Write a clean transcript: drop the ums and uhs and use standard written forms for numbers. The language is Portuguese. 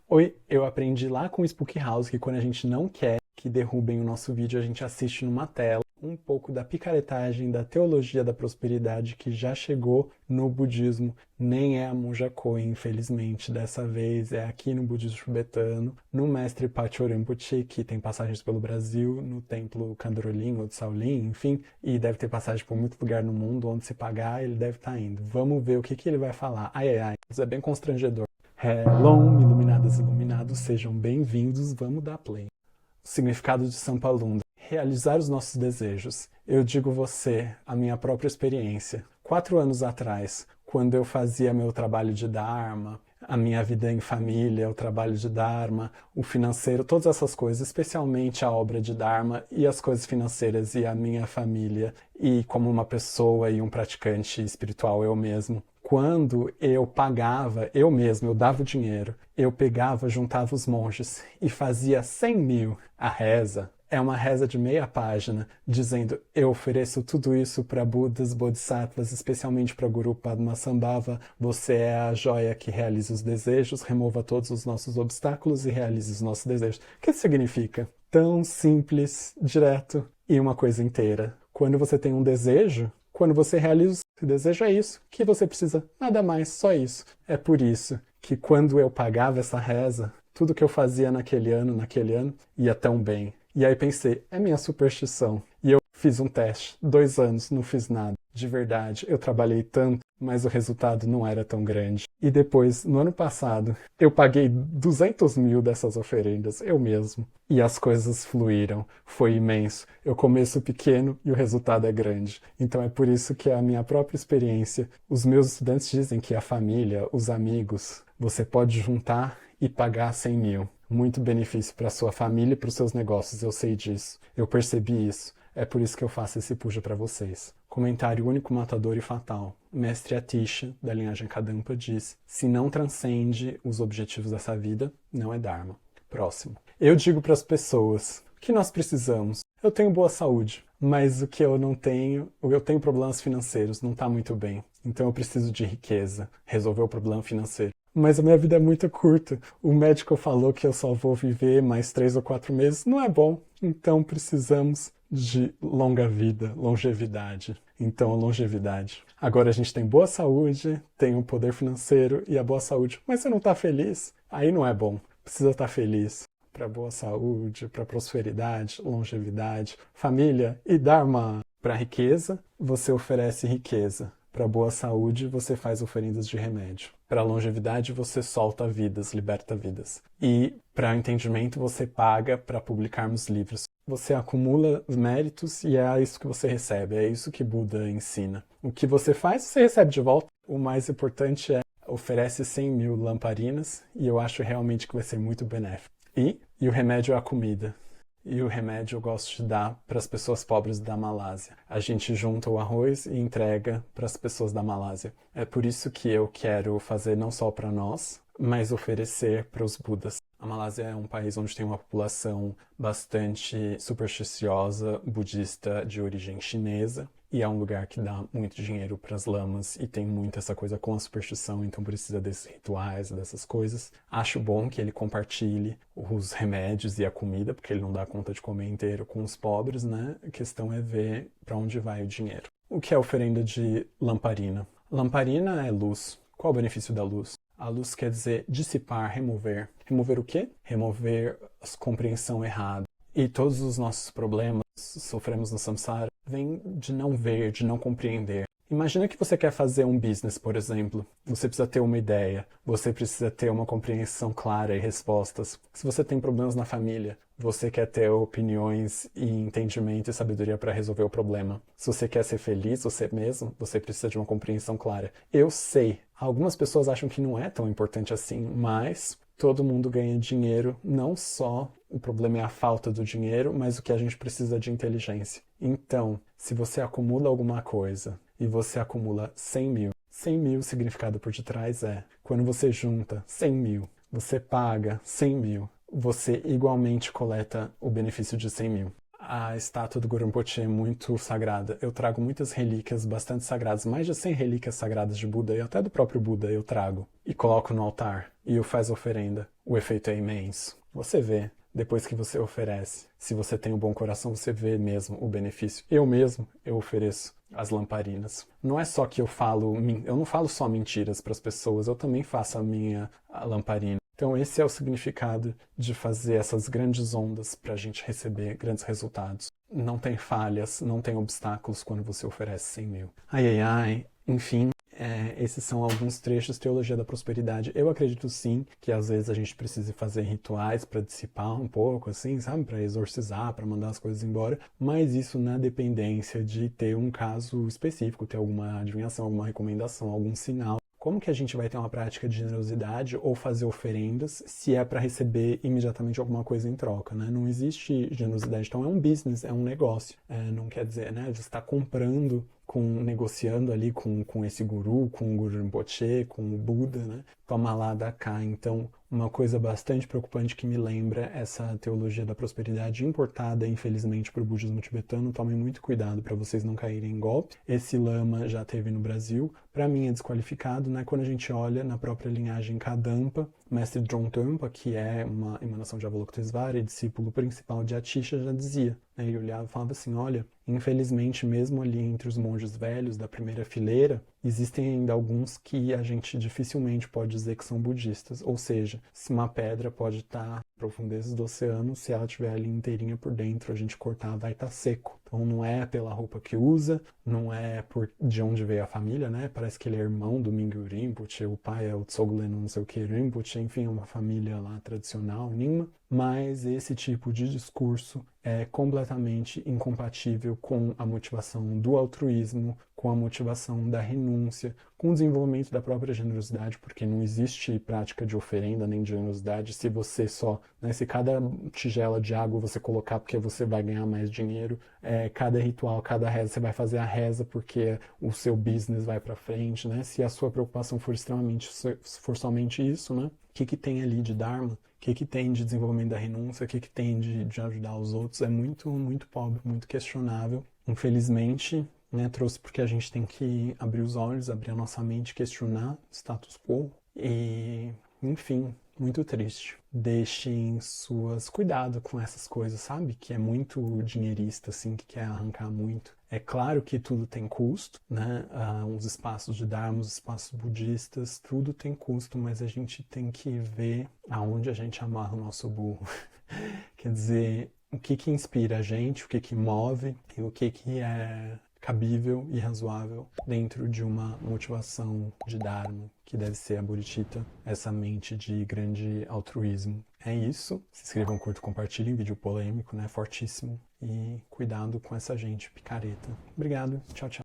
Oi, eu aprendi lá com o Spook House que quando a gente não quer que derrubem o nosso vídeo, a gente assiste numa tela um pouco da picaretagem da teologia da prosperidade que já chegou no budismo. Nem é a Monja Coen, infelizmente, dessa vez é aqui no budismo tibetano, no mestre Patrul Rinpoche, que tem passagens pelo Brasil, no templo Kandrolin ou de Shaolin, enfim, e deve ter passagem por muito lugar no mundo, onde se pagar ele deve estar indo. Vamos ver o que ele vai falar. Ai, ai, ai, isso é bem constrangedor. Hello, iluminadas e iluminados, sejam bem-vindos, vamos dar play. O significado de Sampalunda. Realizar os nossos desejos. Eu digo você, a minha própria experiência. 4 anos atrás, quando eu fazia meu trabalho de Dharma, a minha vida em família, o trabalho de Dharma, o financeiro, todas essas coisas, especialmente a obra de Dharma e as coisas financeiras e a minha família, e como uma pessoa e um praticante espiritual eu mesmo. Quando eu pagava, eu mesmo, eu dava o dinheiro, eu pegava, juntava os monges e fazia 100 mil. A reza é uma reza de meia página, dizendo eu ofereço tudo isso para Budas, Bodhisattvas, especialmente para Guru Padmasambhava, você é a joia que realiza os desejos, remova todos os nossos obstáculos e realize os nossos desejos. O que significa? Tão simples, direto e uma coisa inteira. Quando você tem um desejo, quando você realiza o desejo, é isso que você precisa, nada mais, só isso. É por isso que quando eu pagava essa reza, tudo que eu fazia naquele ano, ia tão bem. E aí pensei, é minha superstição. E eu fiz um teste, 2 anos, não fiz nada. De verdade, eu trabalhei tanto, mas o resultado não era tão grande. E depois, no ano passado, eu paguei 200 mil dessas oferendas, eu mesmo. E as coisas fluíram, foi imenso. Eu começo pequeno e o resultado é grande. Então é por isso que é a minha própria experiência. Os meus estudantes dizem que a família, os amigos, você pode juntar e pagar 100 mil. Muito benefício para sua família e para os seus negócios, eu sei disso. Eu percebi isso. É por isso que eu faço esse puja para vocês. Comentário único, matador e fatal. Mestre Atisha, da linhagem Kadampa, diz: se não transcende os objetivos dessa vida, não é Dharma. Próximo. Eu digo para as pessoas, o que nós precisamos? Eu tenho boa saúde, mas o que eu não tenho, eu tenho problemas financeiros, não está muito bem. Então eu preciso de riqueza, resolver o problema financeiro. Mas a minha vida é muito curta. O médico falou que eu só vou viver mais 3 ou 4 meses. Não é bom. Então precisamos de longa vida, longevidade. Então, longevidade. Agora a gente tem boa saúde, tem o poder financeiro e a boa saúde. Mas você não está feliz? Aí não é bom. Precisa estar feliz. Para boa saúde, para prosperidade, longevidade, família e Dharma. Para riqueza, você oferece riqueza. Para boa saúde, você faz oferendas de remédio. Para longevidade, você solta vidas, liberta vidas. E para entendimento, você paga para publicarmos livros. Você acumula méritos e é isso que você recebe. É isso que Buda ensina. O que você faz, você recebe de volta. O mais importante é oferece 100 mil lamparinas e eu acho realmente que vai ser muito benéfico. E o remédio é a comida. E o remédio eu gosto de dar para as pessoas pobres da Malásia. A gente junta o arroz e entrega para as pessoas da Malásia. É por isso que eu quero fazer não só para nós, mas oferecer para os Budas. A Malásia é um país onde tem uma população bastante supersticiosa, budista de origem chinesa, e é um lugar que dá muito dinheiro para as lamas e tem muito essa coisa com a superstição, então precisa desses rituais, dessas coisas. Acho bom que ele compartilhe os remédios e a comida, porque ele não dá conta de comer inteiro com os pobres, né? A questão é ver para onde vai o dinheiro. O que é a oferenda de lamparina? Lamparina é luz. Qual o benefício da luz? A luz quer dizer dissipar, remover. Remover o quê? Remover a compreensão errada. E todos os nossos problemas, sofremos no samsara, vêm de não ver, de não compreender. Imagina que você quer fazer um business, por exemplo. Você precisa ter uma ideia, você precisa ter uma compreensão clara e respostas. Se você tem problemas na família, você quer ter opiniões e entendimento e sabedoria para resolver o problema. Se você quer ser feliz, você mesmo, você precisa de uma compreensão clara. Eu sei, algumas pessoas acham que não é tão importante assim, mas todo mundo ganha dinheiro, não só o problema é a falta do dinheiro, mas o que a gente precisa de inteligência. Então, se você acumula alguma coisa e você acumula 100 mil, 100 mil, o significado por detrás é, quando você junta 100 mil, você paga 100 mil, você igualmente coleta o benefício de 100 mil. A estátua do Guru Rinpoche é muito sagrada. Eu trago muitas relíquias bastante sagradas, mais de 100 relíquias sagradas de Buda e até do próprio Buda eu trago e coloco no altar. e o faz oferenda, o efeito é imenso. Você vê, depois que você oferece, se você tem um bom coração, você vê mesmo o benefício. Eu mesmo, eu ofereço as lamparinas. Não é só que eu não falo só mentiras para as pessoas, eu também faço a lamparina. Então esse é o significado de fazer essas grandes ondas para a gente receber grandes resultados. Não tem falhas, não tem obstáculos quando você oferece 100 mil. Ai, ai, ai. Enfim, esses são alguns trechos de Teologia da Prosperidade. Eu acredito sim que às vezes a gente precisa fazer rituais para dissipar um pouco, assim, sabe? Para exorcizar, para mandar as coisas embora. Mas isso na dependência de ter um caso específico, ter alguma adivinhação, alguma recomendação, algum sinal. Como que a gente vai ter uma prática de generosidade ou fazer oferendas se é para receber imediatamente alguma coisa em troca, né? Não existe generosidade, então é um business, é um negócio. Não quer dizer, né? Você está comprando, negociando ali com esse guru, com o Guru Rinpoche, com o Buda, né? Toma lá, dá cá. Então, uma coisa bastante preocupante que me lembra essa teologia da prosperidade importada, infelizmente, para o budismo tibetano. Tomem muito cuidado para vocês não caírem em golpe. Esse lama já teve no Brasil. Para mim é desqualificado, né? Quando a gente olha na própria linhagem Kadampa, mestre Dromtonpa, que é uma emanação de Avalokitesvara e discípulo principal de Atisha, já dizia, né? Ele olhava e falava assim, olha, infelizmente mesmo ali entre os monges velhos da primeira fileira, existem ainda alguns que a gente dificilmente pode dizer que são budistas, ou seja, se uma pedra pode estar nas profundezas do oceano, se ela estiver ali inteirinha por dentro, a gente cortar, vai estar seco. Então não é pela roupa que usa, não é por de onde veio a família, né? Parece que ele é irmão do Mingyur Rinpoche, o pai é o Tsoglen não sei o que Rinpoche, enfim, é uma família lá tradicional, Nyingma. Mas esse tipo de discurso é completamente incompatível com a motivação do altruísmo, com a motivação da renúncia, com o desenvolvimento da própria generosidade, porque não existe prática de oferenda nem de generosidade se você só, né, se cada tigela de água você colocar porque você vai ganhar mais dinheiro, cada ritual, cada reza, você vai fazer a reza porque o seu business vai para frente, né? Se a sua preocupação for somente isso, né? O que tem ali de Dharma? O que tem de desenvolvimento da renúncia? O que tem de ajudar os outros? É muito, muito pobre, muito questionável. Infelizmente, né, trouxe porque a gente tem que abrir os olhos, abrir a nossa mente, questionar o status quo e, enfim, muito triste. Deixem suas... Cuidado com essas coisas, sabe? Que é muito dinheirista, assim, que quer arrancar muito. É claro que tudo tem custo, né? Os espaços de Dharma, os espaços budistas, tudo tem custo, mas a gente tem que ver aonde a gente amarra o nosso burro. Quer dizer, o que inspira a gente, o que move e o que é cabível e razoável dentro de uma motivação de Dharma, que deve ser a Bodhicitta, essa mente de grande altruísmo. É isso. Se inscrevam, curtam, compartilhem, vídeo polêmico, né? Fortíssimo. E cuidado com essa gente picareta. Obrigado. Tchau, tchau.